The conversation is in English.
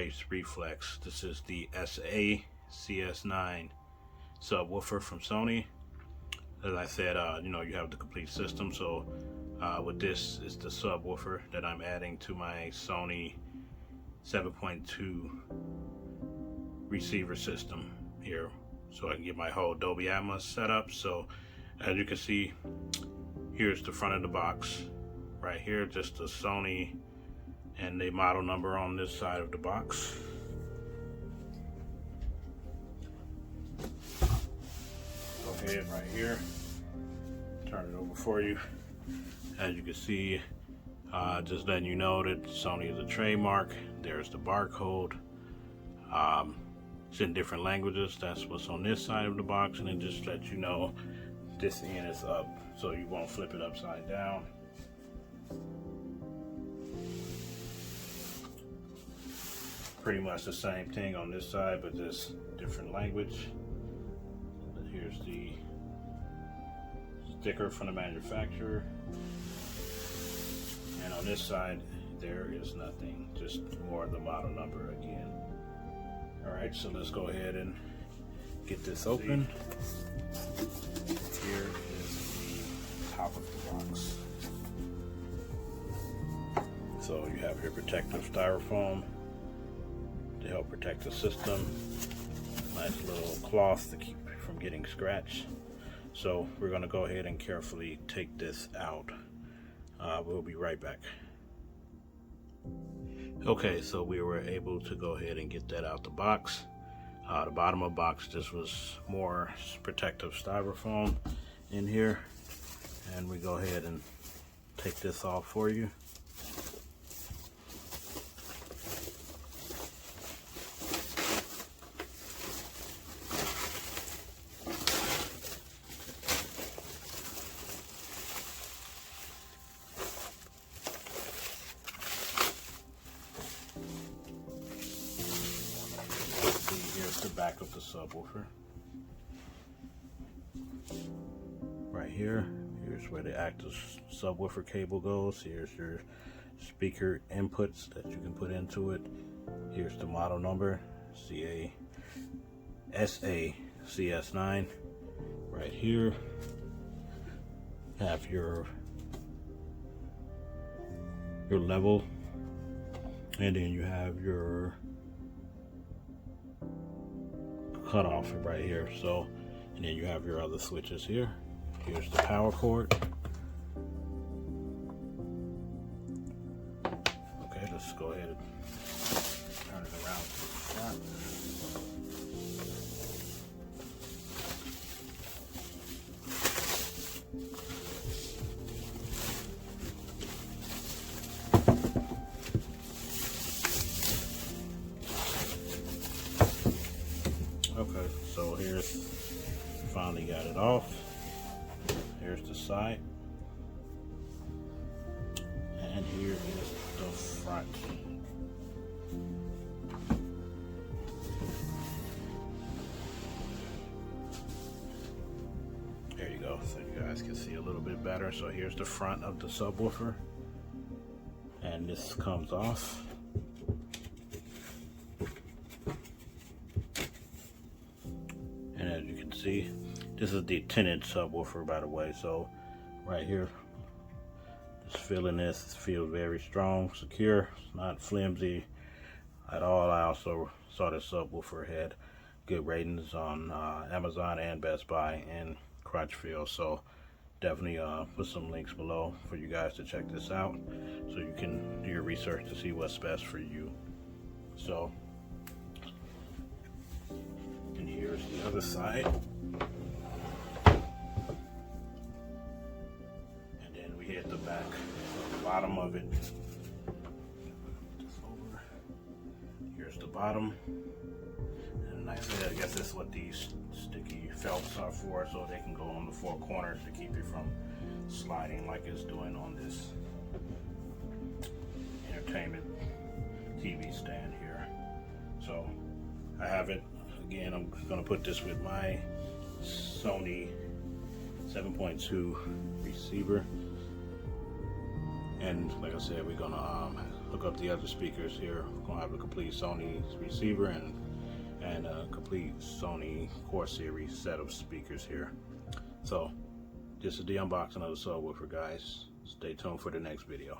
bass reflex. This is the SA CS9 subwoofer from Sony. As I said, you know, you have the complete system. So with this is the subwoofer that I'm adding to my Sony 7.2 receiver system here, so I can get my whole Dolby Atmos set up. So as you can see, here's the front of the box right here, just the Sony and the model number on this side of the box. Go ahead right here, turn it over for you. As you can see, just letting you know that Sony is a trademark. There's the barcode. It's in different languages. That's what's on this side of the box, and then just let you know this end is up, so you won't flip it upside down. Pretty much the same thing on this side, but just different language. Here's the sticker from the manufacturer, and on this side there is nothing, just more of the model number again. Alright, so let's go ahead and get this open. Here is the top of the box. So you have your protective styrofoam to help protect the system. Nice little cloth to keep it from getting scratched. So we're going to go ahead and carefully take this out. We'll be right back. Okay, so we were able to go ahead and get that out the box. The bottom of the box, this was more protective styrofoam in here, and we go ahead and take this off for you. Here's the back of the subwoofer. Right here, here's where the active subwoofer cable goes. Here's your speaker inputs that you can put into it. Here's the model number, SA CS9. Right here, have your level, and then you have your cutoff right here. So, and then you have your other switches here. Here's the power cord. Okay, let's go ahead and turn it around to the front. Okay, so here's, finally got it off. Here's the side, and here is the front. There you go, so you guys can see a little bit better. So here's the front of the subwoofer, and this comes off. And as you can see, this is the 10-inch subwoofer, by the way. So right here, just feeling this, it feels very strong, secure. It's not flimsy at all. I also saw this subwoofer had good ratings on Amazon and Best Buy and Crunchfield. So definitely put some links below for you guys to check this out, so you can do your research to see what's best for you. So, and here's the other side. And then we hit the back, the bottom of it. Here's the bottom. And like I said, I guess that's what these sticky felts are for, so they can go on the four corners to keep it from sliding like it's doing on this entertainment TV stand here. So I have it again. I'm gonna put this with my Sony 7.2 receiver, and like I said, we're gonna hook up the other speakers here. Gonna have a complete Sony receiver and a complete Sony Core Series set of speakers here. So this is the unboxing of the subwoofer, guys. Stay tuned for the next video.